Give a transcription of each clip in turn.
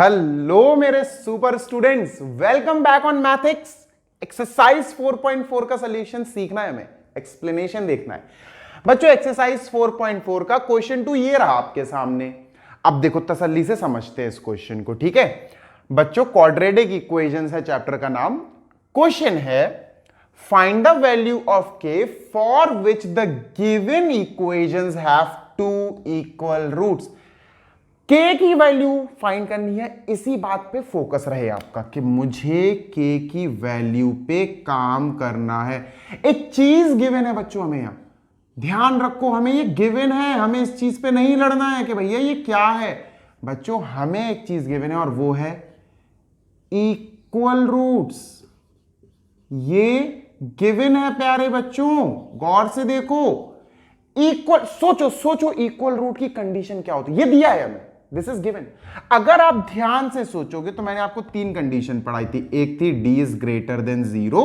Hello मेरे super students, welcome back on mathics. Exercise 4.4 का solution सीखना है हमें, एक्सप्लेनेशन देखना है। बच्चों एक्सरसाइज 4.4 का क्वेश्चन 2 ये रहा आपके सामने। अब देखो तसल्ली से समझते हैं इस क्वेश्चन को, ठीक है बच्चों। क्वाड्रेटिक इक्वेशंस है चैप्टर का नाम। क्वेश्चन है find the value of K for which the given equations have two equal roots. K की वैल्यू फाइंड करनी है, इसी बात पे फोकस रहे आपका कि मुझे के की वैल्यू पे काम करना है। एक चीज गिवन है बच्चों, हमें यहां ध्यान रखो, हमें ये गिवन है, हमें इस चीज पे नहीं लड़ना है कि भैया ये क्या है। बच्चों हमें एक चीज गिवन है और वो है इक्वल रूट्स। ये गिवन है प्यारे बच्चों, गौर से देखो। इक्वल सोचो इक्वल रूट की कंडीशन क्या होती है, ये दिया है हमें, दिस इज गिवन। अगर आप ध्यान से सोचोगे तो मैंने आपको 3 कंडीशन पढ़ाई थी। एक थी d इज ग्रेटर देन 0,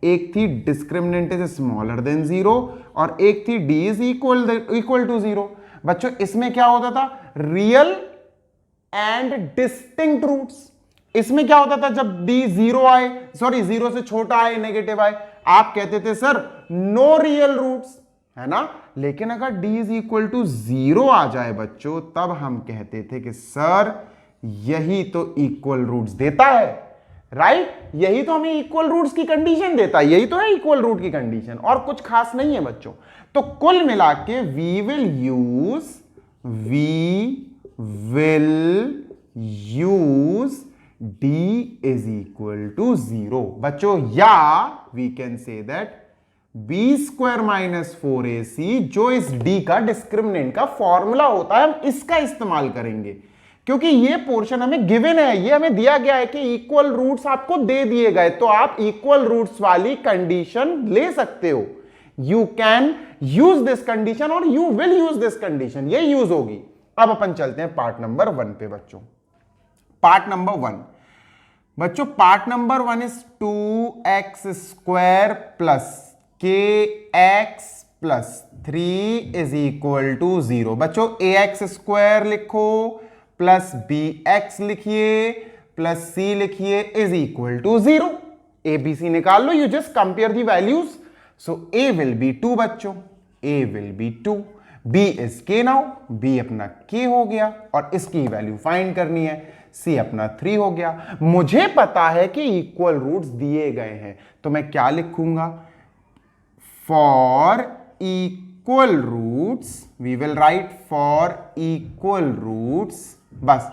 एक थी डिस्क्रिमिनेंट इज स्मॉलर देन 0 और एक थी d इज इक्वल टू 0। बच्चों इसमें क्या होता था, रियल एंड डिस्टिंक्ट रूट्स। इसमें क्या होता था, जब d 0 आए, सॉरी 0 से छोटा आए, नेगेटिव आए, आप कहते थे सर नो रियल रूट्स, है ना। लेकिन अगर d इज इक्वल टू 0 आ जाए बच्चों, तब हम कहते थे कि सर यही तो इक्वल रूट्स देता है, राइट। यही तो हमें इक्वल रूट्स की कंडीशन देता है, यही तो है इक्वल रूट की कंडीशन, और कुछ खास नहीं है बच्चों। तो कुल मिला के we will use d is equal to 0 बच्चों, या we can say that B square minus 4ac, जो इस d का डिस्क्रिमिनेंट का फॉर्मूला होता है, हम इसका इस्तेमाल करेंगे क्योंकि ये पोर्शन हमें गिवन है, ये हमें दिया गया है कि इक्वल रूट्स आपको दे दिए गए, तो आप इक्वल रूट्स वाली कंडीशन ले सकते हो। You can use this condition और you will use this condition, ये यूज होगी। अब अपन चलते हैं पार्ट नंबर 1 पे बच्चों। पार्ट नंबर 1 बच्चों, पार्ट नंबर 1 इज 2x square plus kx plus 3 is equal to 0। बच्चों ax स्क्वायर लिखो प्लस bx लिखिए प्लस c लिखिए is equal to 0। a b c निकाल लो, you just compare the values. So a will be 2 बच्चों, a will be 2, b is k now, b अपना k हो गया और इसकी वैल्यू फाइंड करनी है, c अपना 3 हो गया। मुझे पता है कि इक्वल रूट्स दिए गए हैं, तो मैं क्या लिखूंगा, for equal roots we will write for equal roots, बस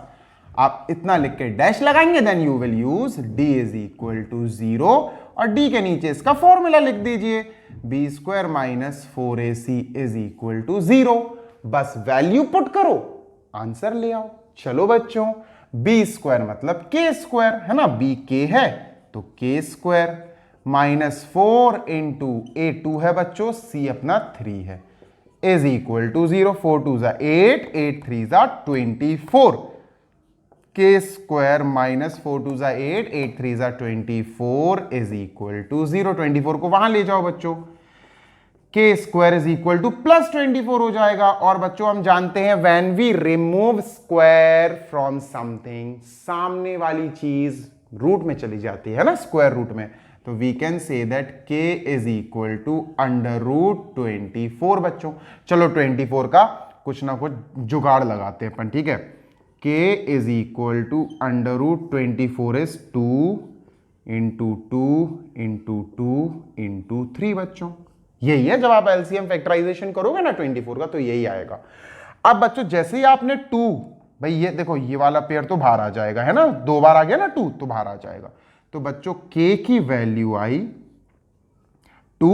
आप इतना लिख के डैश लगाएंगे, then you will use d is equal to 0 और d के नीचे इसका फॉर्मूला लिख दीजिए, b square minus 4ac is equal to 0। बस वैल्यू पुट करो, आंसर ले आओ। चलो बच्चों, b स्क्वायर मतलब k स्क्वायर है ना, b k है तो k स्क्वायर माइनस 4 इंटू ए 2 है बच्चों, c अपना 3 है, इज इक्वल टू 0। 4 2 जा 8, 8 3 जा 24, के स्क्वायर माइनस 4 2 जा 8, 8 3 जा 24 इज इक्वल टू 0। 24 को वहां ले जाओ बच्चों, K square is equal to plus 24 हो जाएगा। और बच्चों हम जानते हैं when we remove square from something, सामने वाली चीज रूट में चली जाती है ना, स्क्वायर रूट में, तो we can say that k is equal to under root 24 बच्चों। चलो 24 का कुछ ना कुछ जुगाड़ लगाते हैं अपन, ठीक है। k is equal to under root 24 is 2 into 2 into 2 into 3 बच्चों, यही है। जब आप एलसीएम फैक्टराइजेशन करोगे ना 24 का, तो यही आएगा। अब बच्चों जैसे ही आपने 2, भाई ये देखो ये वाला पेयर तो बाहर आ जाएगा, है ना, 2 बार आ गया ना 2 तो बाहर आ जाएगा। तो बच्चों k की वैल्यू आई 2,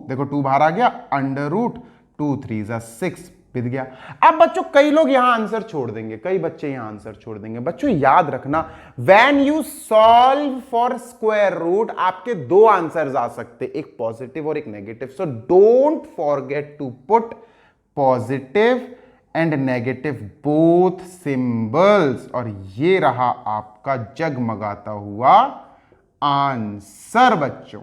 देखो 2 बाहर आ गया, अंडर रूट 2 3 जा 6 बित गया। अब बच्चों कई लोग यहां आंसर छोड़ देंगे, कई बच्चे यहां आंसर छोड़ देंगे। बच्चों याद रखना, when you solve for square root आपके 2 आंसर्स आ सकते, एक पॉजिटिव और एक negative. So don't forget to put positive and negative both symbols, और ये रहा आपका जगमगाता हुआ आंसर बच्चों।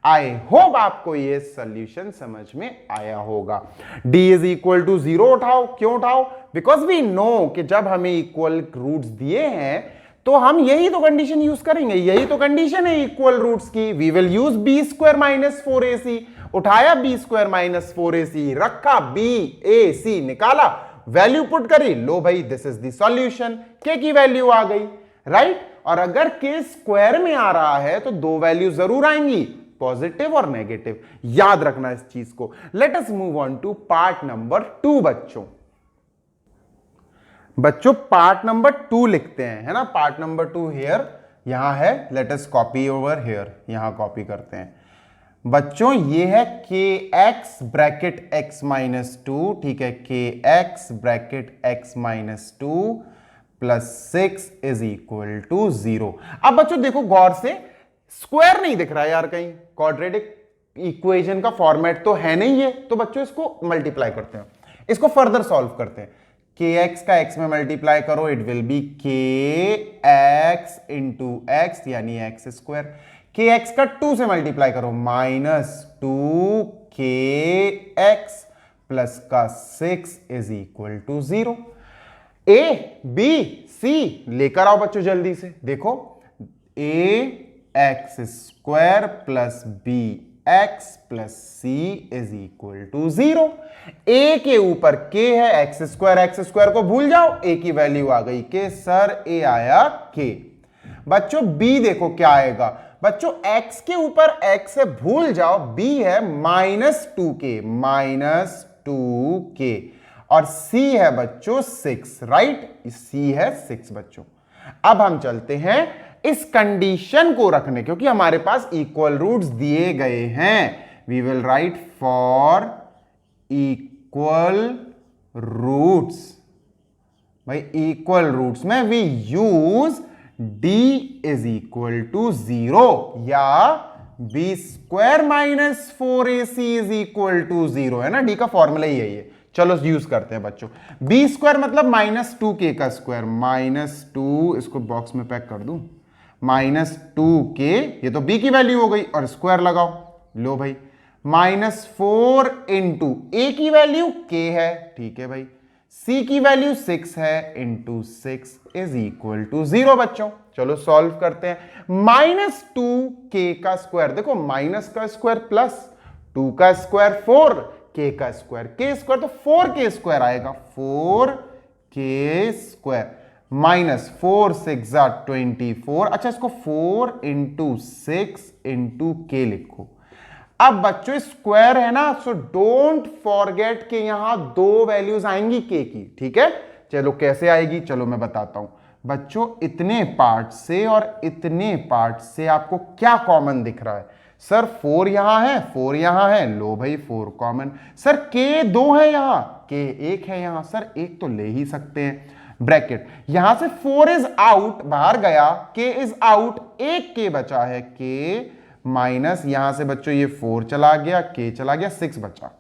आई होप आपको ये सॉल्यूशन समझ में आया होगा। d इज इक्वल टू 0 उठाओ, क्यों उठाओ, बिकॉज वी नो कि जब हमें इक्वल रूट्स दिए हैं तो हम यही तो कंडीशन यूज करेंगे, यही तो कंडीशन है इक्वल रूट्स की। We will use B square minus 4ac, उठाया बी स्क्वायर माइनस 4ac, रखा बी ए सी, निकाला, वैल्यू पुट करी, लो भाई दिस इज द सॉल्यूशन, के की वैल्यू आ गई, राइट। और अगर के स्क्वायर में आ रहा है तो दो वैल्यू जरूर आएंगी, पॉजिटिव और नेगेटिव, याद रखना इस चीज को। Let us move on to part number 2 बच्चों पार्ट नंबर 2 लिखते हैं, है ना। पार्ट नंबर 2 हियर, यहां है, let us copy over here, यहां कॉपी करते हैं बच्चों। ये है K X bracket X minus 2, ठीक है, K X bracket X minus 2 plus 6 is equal to 0। अब बच्चों देखो गौर से, स्क्वायर नहीं दिख रहा है यार कहीं, क्वाड्रेटिक इक्वेशन का फॉर्मेट तो है नहीं ये, तो बच्चों इसको मल्टीप्लाई करते हैं, इसको फर्दर सॉल्व करते हैं। के एक्स का एक्स में मल्टीप्लाई करो, इट विल बी के एक्स इंटू एक्स यानी एक्स स्क्वायर। के एक्स का 2 से मल्टीप्लाई करो, माइनस 2 के एक्स प्लस का 6 is equal to 0। A B C लेकर आओ बच्चों जल्दी से, देखो A X square plus B X plus C is equal to 0। A के ऊपर के है, एक्स स्क्वायर को भूल जाओ, ए की वैल्यू आ गई के, सर ए आया के। बच्चों बी देखो क्या आएगा, बच्चों x के ऊपर x है, भूल जाओ, b है -2k, -2k, और c है बच्चों 6, राइट, c है 6 बच्चों। अब हम चलते हैं इस कंडीशन को रखने, क्योंकि हमारे पास इक्वल रूट्स दिए गए हैं। We will write for equal roots, भाई इक्वल रूट्स में we use d is equal to 0 या B square minus 4ac is equal to 0, है ना, d का फॉर्मूला ही है ये। चलो यूज करते हैं बच्चों, बी स्क्वायर मतलब -2k का स्क्वायर, -2, इसको बॉक्स में पैक कर दूं, -2k, ये तो b की वैल्यू हो गई, और स्क्वायर लगाओ, लो भाई, -4 इंटू a की वैल्यू k है, ठीक है भाई, c की वैल्यू 6 है, इंटू 6 इज इक्वल टू 0 बच्चों। चलो सॉल्व करते हैं, -2k का स्क्वायर, देखो माइनस का स्क्वायर प्लस 2 का स्क्वायर 4, k का स्क्वायर, तो 4k स्क्वायर आएगा, 4k स्क्वायर, -4 6 24, अच्छा इसको 4 इंटू 6 इंटू k लिखो। अब बच्चों स्क्वायर है ना, सो डोंट फॉरगेट कि यहां दो वैल्यूज आएंगी k की, ठीक है। चलो कैसे आएगी, चलो मैं बताता हूं बच्चों। इतने पार्ट से और इतने पार्ट से आपको क्या कॉमन दिख रहा है, सर 4 यहां है, 4 यहां है, लो भाई 4 कॉमन। सर k 2 है यहां, k 1 है यहां, सर 1 तो ले ही सकते हैं, ब्रैकेट यहां से 4 इज आउट, बाहर गया, k इज आउट, एक k बचा है, k माइनस यहां से बच्चों ये 4 चला गया, k चला गया, 6 बचा,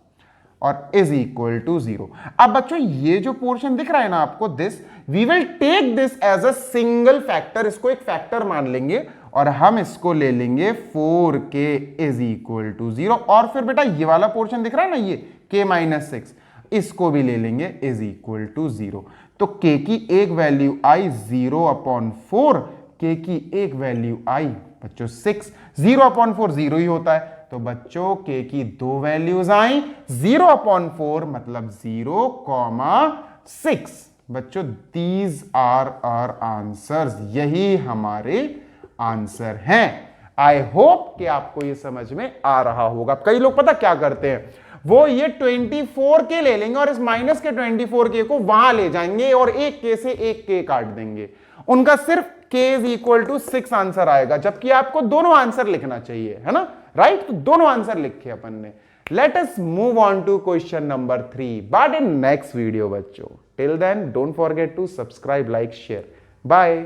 और इज इक्वल टू 0। अब बच्चों ये जो पोर्शन दिख रहा है ना आपको, this we will take this as a single factor, इसको एक फैक्टर मान लेंगे और हम इसको ले लेंगे 4k इज इक्वल टू 0। और फिर बेटा ये वाला पोर्शन दिख रहा है ना, ये k माइनस 6, इसको भी ले लेंगे इज इक्वल टू 0। तो k की एक वैल्यू आई 0/4, k की एक वैल्यू आई बच्चों 6, 0/4 0 ही होता है, तो बच्चों k की दो वैल्यूज आई, 0/4 मतलब 0,6। बच्चों दीज आर आवर आंसर्स, यही हमारे आंसर हैं। आई होप कि आपको ये समझ में आ रहा होगा। कई लोग पता क्या करते हैं, वो ये 24k ले लेंगे और इस माइनस के 24k को वहां ले जाएंगे और एक k से एक k काट देंगे, उनका सिर्फ k is equal to 6 answer आएगा, जबकि आपको दोनों आंसर लिखना चाहिए, है ना, राइट। तो दोनों आंसर लिखे अपन ने। Let us move on to question number 3 but in next video बच्चों। Till then don't forget to subscribe, like, share, bye.